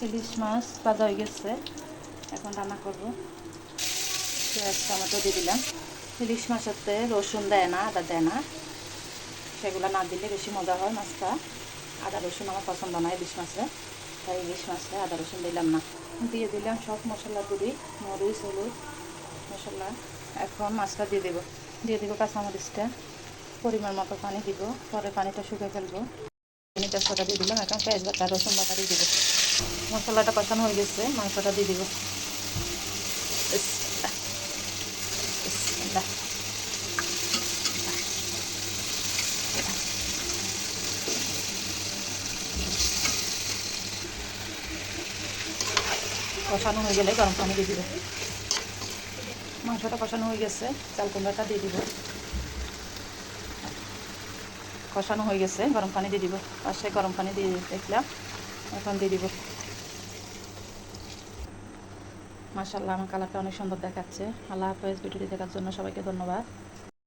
ইলিশ মাছ ভাজা হয়ে গেছে, এখন রান্না করব। পেঁয়াজ টমেটো দিয়ে দিলাম। ইলিশ মাছেতে রসুন দেয় না, আদা দেয় না, সেগুলো না দিলে বেশি মজা হয় মাছটা। আদা রসুন আমার পছন্দ নয় ইলিশ মাছে, তাই ইলিশ মাছে আদা রসুন দিলাম না। দিয়ে দিলাম সব মশলা গুঁড়ি, মরিচ হলুদ মশলা। এখন মাছটা দিয়ে দেবো কাঁচামরিচটা, পরিমাণ মতো পানি দিব, পরে পানিটা শুকিয়ে ফেলবো। তেজপাতা দিয়ে দিলাম, এখন পেঁয়াজ বাটা রসুন বাটা দিয়ে দেবো। মশলাটা কষানো হয়ে গেছে, মাংসটা দিয়ে দিব। বিসমিল্লাহ, বিসমিল্লাহ। কষানো হয়ে গেলে গরম পানি দিয়ে দিব। মাংসটা কষানো হয়ে গেছে, চাল কুমড়াটা দিয়ে দিব। কষানো হয়ে গেছে, গরম পানি দিয়ে দিব। পাশে গরম পানি দিয়ে দেখলাম, এখন দিয়ে দিব। মাশাআল্লাহ, আমার কালারটা অনেক সুন্দর দেখাচ্ছে। আল্লাহ হাফেজ। ভিডিওটি দেখার জন্য সবাইকে ধন্যবাদ।